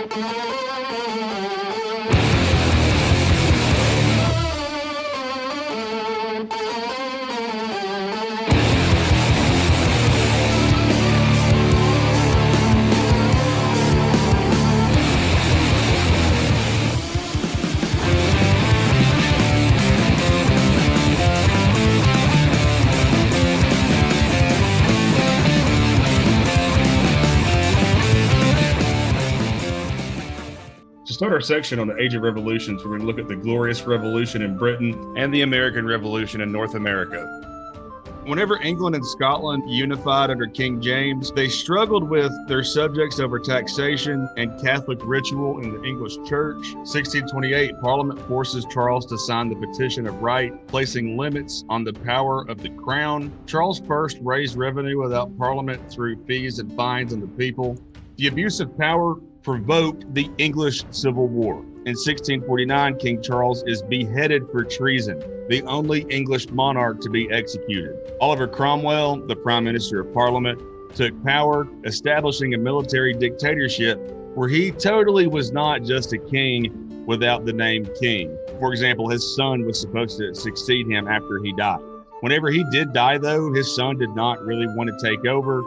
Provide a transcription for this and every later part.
To start our section on the Age of Revolutions, we're going to look at the Glorious Revolution in Britain and the American Revolution in North America. Whenever England and Scotland unified under King James, they struggled with their subjects over taxation and Catholic ritual in the English Church. 1628, Parliament forces Charles to sign the Petition of Right, placing limits on the power of the crown. Charles first raised revenue without Parliament through fees and fines on the people. The abuse of power provoked the English Civil War. In 1649, King Charles is beheaded for treason, the only English monarch to be executed. Oliver Cromwell, the Prime Minister of Parliament, took power, establishing a military dictatorship where he totally was not just a king without the name king. For example, his son was supposed to succeed him after he died. Whenever he did die, though, his son did not really want to take over,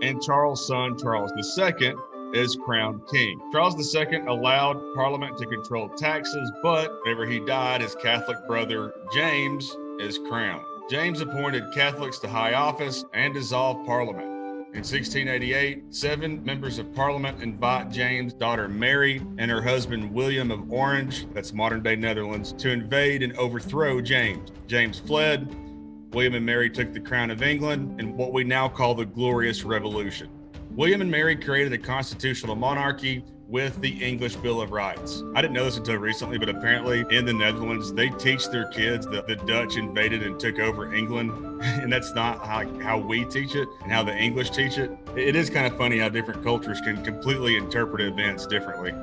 and Charles' son, Charles II, is crowned king. Charles II allowed Parliament to control taxes, but whenever he died, his Catholic brother James is crowned. James appointed Catholics to high office and dissolved Parliament. In 1688, 7 members of Parliament invite James' daughter Mary and her husband William of Orange, that's modern-day Netherlands, to invade and overthrow James. James fled. William and Mary took the crown of England in what we now call the Glorious Revolution. William and Mary created a constitutional monarchy with the English Bill of Rights. I didn't know this until recently, but apparently in the Netherlands, they teach their kids that the Dutch invaded and took over England. And that's not how we teach it and how the English teach it. It is kind of funny how different cultures can completely interpret events differently.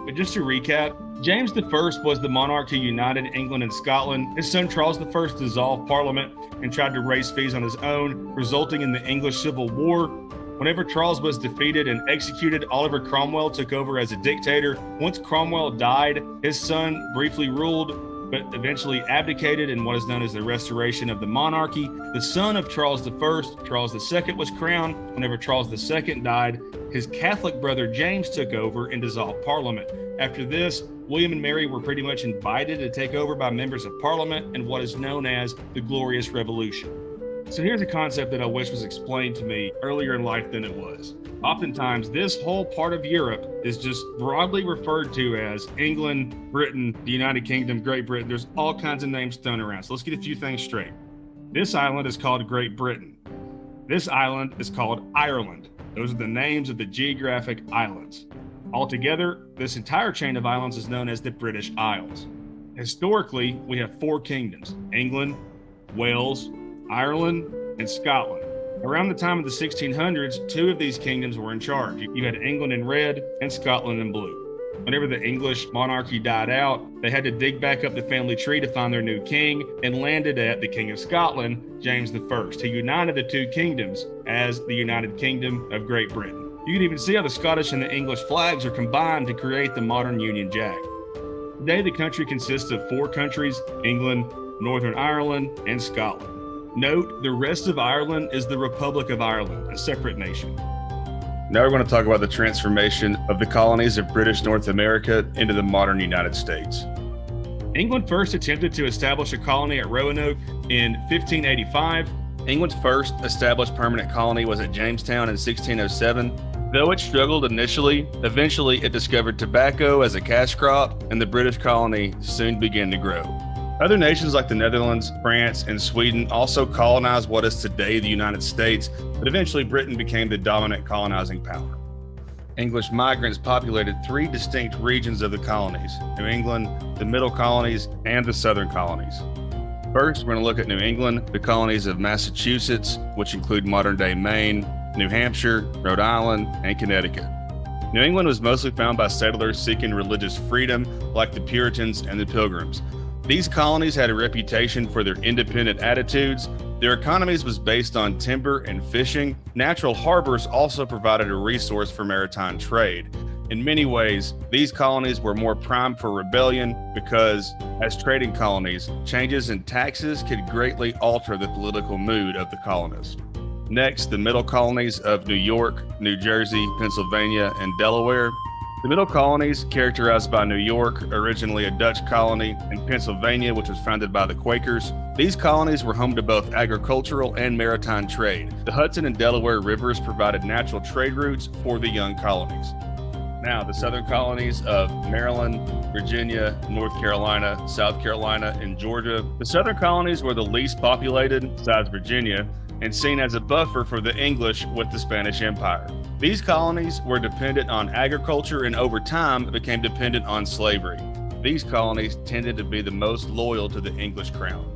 But just to recap, James I was the monarch who united England and Scotland. His son Charles I dissolved Parliament and tried to raise fees on his own, resulting in the English Civil War. Whenever Charles was defeated and executed, Oliver Cromwell took over as a dictator. Once Cromwell died, his son briefly ruled, but eventually abdicated in what is known as the restoration of the monarchy. The son of Charles I, Charles II, was crowned. Whenever Charles II died, his Catholic brother James took over and dissolved Parliament. After this, William and Mary were pretty much invited to take over by members of Parliament in what is known as the Glorious Revolution. So here's a concept that I wish was explained to me earlier in life than it was. Oftentimes, this whole part of Europe is just broadly referred to as England, Britain, the United Kingdom, Great Britain. There's all kinds of names thrown around. So let's get a few things straight. This island is called Great Britain. This island is called Ireland. Those are the names of the geographic islands. Altogether, this entire chain of islands is known as the British Isles. Historically, we have 4 kingdoms: England, Wales, Ireland, and Scotland. Around the time of the 1600s, 2 of these kingdoms were in charge. You had England in red and Scotland in blue. Whenever the English monarchy died out, they had to dig back up the family tree to find their new king and landed at the King of Scotland, James I, who united the 2 kingdoms as the United Kingdom of Great Britain. You can even see how the Scottish and the English flags are combined to create the modern Union Jack. Today, the country consists of 4 countries: England, Northern Ireland, and Scotland. Note, the rest of Ireland is the Republic of Ireland, a separate nation. Now we're going to talk about the transformation of the colonies of British North America into the modern United States. England first attempted to establish a colony at Roanoke in 1585. England's first established permanent colony was at Jamestown in 1607. Though it struggled initially, eventually it discovered tobacco as a cash crop, and the British colony soon began to grow. Other nations like the Netherlands, France, and Sweden also colonized what is today the United States, but eventually Britain became the dominant colonizing power. English migrants populated 3 distinct regions of the colonies: New England, the Middle Colonies, and the Southern Colonies. First, we're going to look at New England, the colonies of Massachusetts, which include modern-day Maine, New Hampshire, Rhode Island, and Connecticut. New England was mostly found by settlers seeking religious freedom, like the Puritans and the Pilgrims. These colonies had a reputation for their independent attitudes. Their economies was based on timber and fishing. Natural harbors also provided a resource for maritime trade. In many ways, these colonies were more primed for rebellion because, as trading colonies, changes in taxes could greatly alter the political mood of the colonists. Next, the middle colonies of New York, New Jersey, Pennsylvania, and Delaware. The middle colonies, characterized by New York, originally a Dutch colony, and Pennsylvania, which was founded by the Quakers. These colonies were home to both agricultural and maritime trade. The Hudson and Delaware rivers provided natural trade routes for the young colonies. Now, the southern colonies of Maryland, Virginia, North Carolina, South Carolina, and Georgia. The southern colonies were the least populated, besides Virginia, and seen as a buffer for the English with the Spanish Empire. These colonies were dependent on agriculture and over time became dependent on slavery. These colonies tended to be the most loyal to the English crown.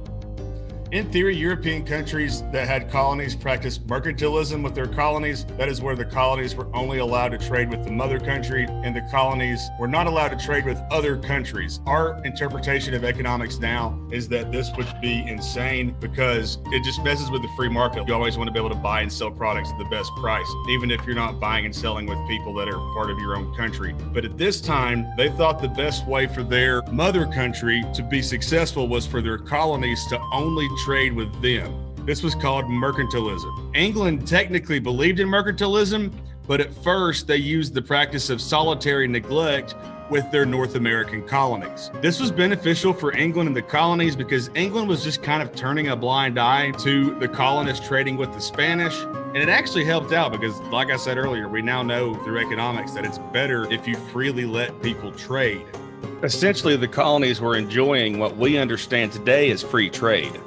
In theory, European countries that had colonies practiced mercantilism with their colonies. That is where the colonies were only allowed to trade with the mother country and the colonies were not allowed to trade with other countries. Our interpretation of economics now is that this would be insane because it just messes with the free market. You always want to be able to buy and sell products at the best price, even if you're not buying and selling with people that are part of your own country. But at this time, they thought the best way for their mother country to be successful was for their colonies to only trade with them. This was called mercantilism. England technically believed in mercantilism, but at first they used the practice of solitary neglect with their North American colonies. This was beneficial for England and the colonies because England was just kind of turning a blind eye to the colonists trading with the Spanish. And it actually helped out because, like I said earlier, we now know through economics that it's better if you freely let people trade. Essentially, the colonies were enjoying what we understand today as free trade.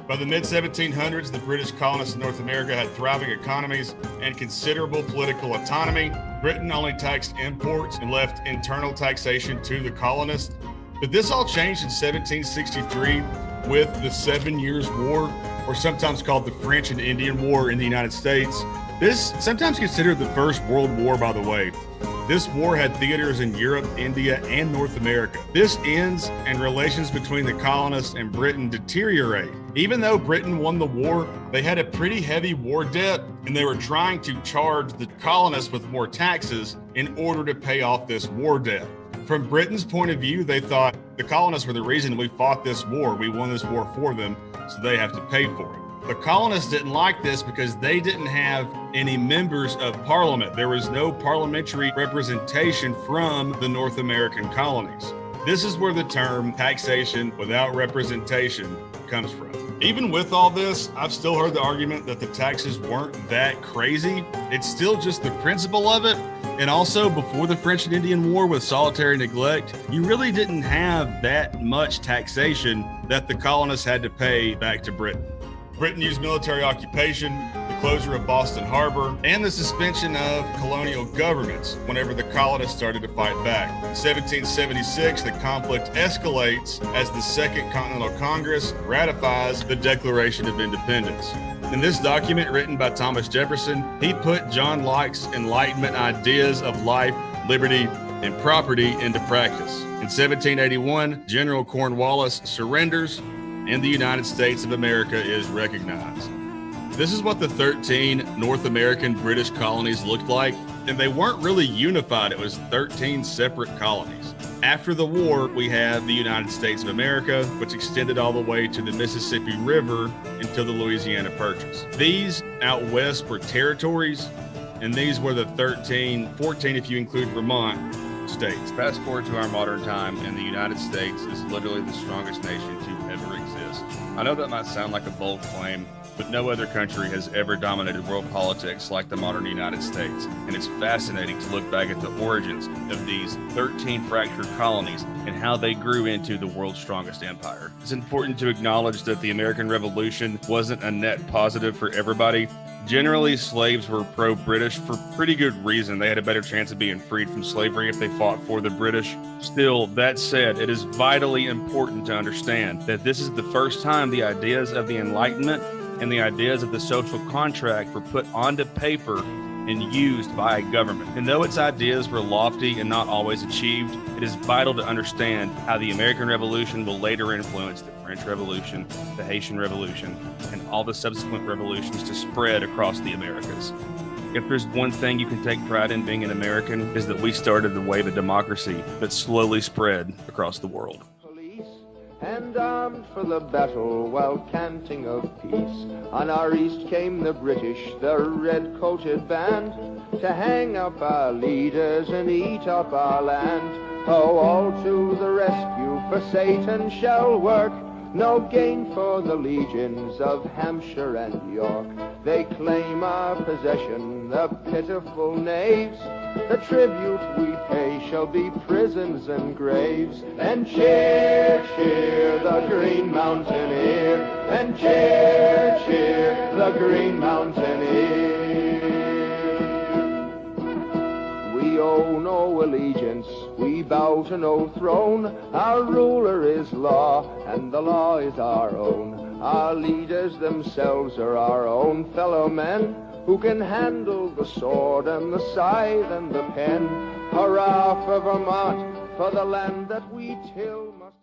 By the mid-1700s, the British colonists in North America had thriving economies and considerable political autonomy. Britain only taxed imports and left internal taxation to the colonists. But this all changed in 1763 with the 7 Years' War, or sometimes called the French and Indian War in the United States. This, sometimes considered the First World War, by the way. This war had theaters in Europe, India, and North America. This ends and relations between the colonists and Britain deteriorate. Even though Britain won the war, they had a pretty heavy war debt, and they were trying to charge the colonists with more taxes in order to pay off this war debt. From Britain's point of view, they thought the colonists were the reason we fought this war. We won this war for them, so they have to pay for it. The colonists didn't like this because they didn't have any members of parliament. There was no parliamentary representation from the North American colonies. This is where the term taxation without representation comes from. Even with all this, I've still heard the argument that the taxes weren't that crazy. It's still just the principle of it. And also, before the French and Indian War with solitary neglect, you really didn't have that much taxation that the colonists had to pay back to Britain. Britain used military occupation, the closure of Boston Harbor, and the suspension of colonial governments whenever the colonists started to fight back. In 1776, the conflict escalates as the Second Continental Congress ratifies the Declaration of Independence. In this document written by Thomas Jefferson, he put John Locke's Enlightenment ideas of life, liberty, and property into practice. In 1781, General Cornwallis surrenders, and the United States of America is recognized. This is what the 13 North American British colonies looked like, and they weren't really unified. It was 13 separate colonies. After the war, we have the United States of America, which extended all the way to the Mississippi River until the Louisiana Purchase. These out west were territories, and these were the 14 if you include Vermont, states. Fast forward to our modern time, and the United States is literally the strongest nation to ever exist. I know that might sound like a bold claim, but no other country has ever dominated world politics like the modern United States. And it's fascinating to look back at the origins of these 13 fractured colonies and how they grew into the world's strongest empire. It's important to acknowledge that the American Revolution wasn't a net positive for everybody. Generally, slaves were pro-British for pretty good reason. They had a better chance of being freed from slavery if they fought for the British. Still, that said, it is vitally important to understand that this is the first time the ideas of the Enlightenment and the ideas of the social contract were put onto paper and used by a government. And though its ideas were lofty and not always achieved, it is vital to understand how the American Revolution will later influence the French Revolution, the Haitian Revolution, and all the subsequent revolutions to spread across the Americas. If there's one thing you can take pride in being an American, is that we started the wave of democracy that slowly spread across the world. And armed for the battle while canting of peace, on our east came the British, the red-coated band, to hang up our leaders and eat up our land. Oh, all to the rescue, for Satan shall work, no gain for the legions of Hampshire and York. They claim our possession, the pitiful knaves. The tribute we pay shall be prisons and graves. And cheer, cheer, the Green Mountaineer. And cheer, cheer, the Green Mountaineer. We owe no allegiance, we bow to no throne. Our ruler is law, and the law is our own. Our leaders themselves are our own fellow men, who can handle the sword and the scythe and the pen. Hurrah for Vermont, for the land that we till must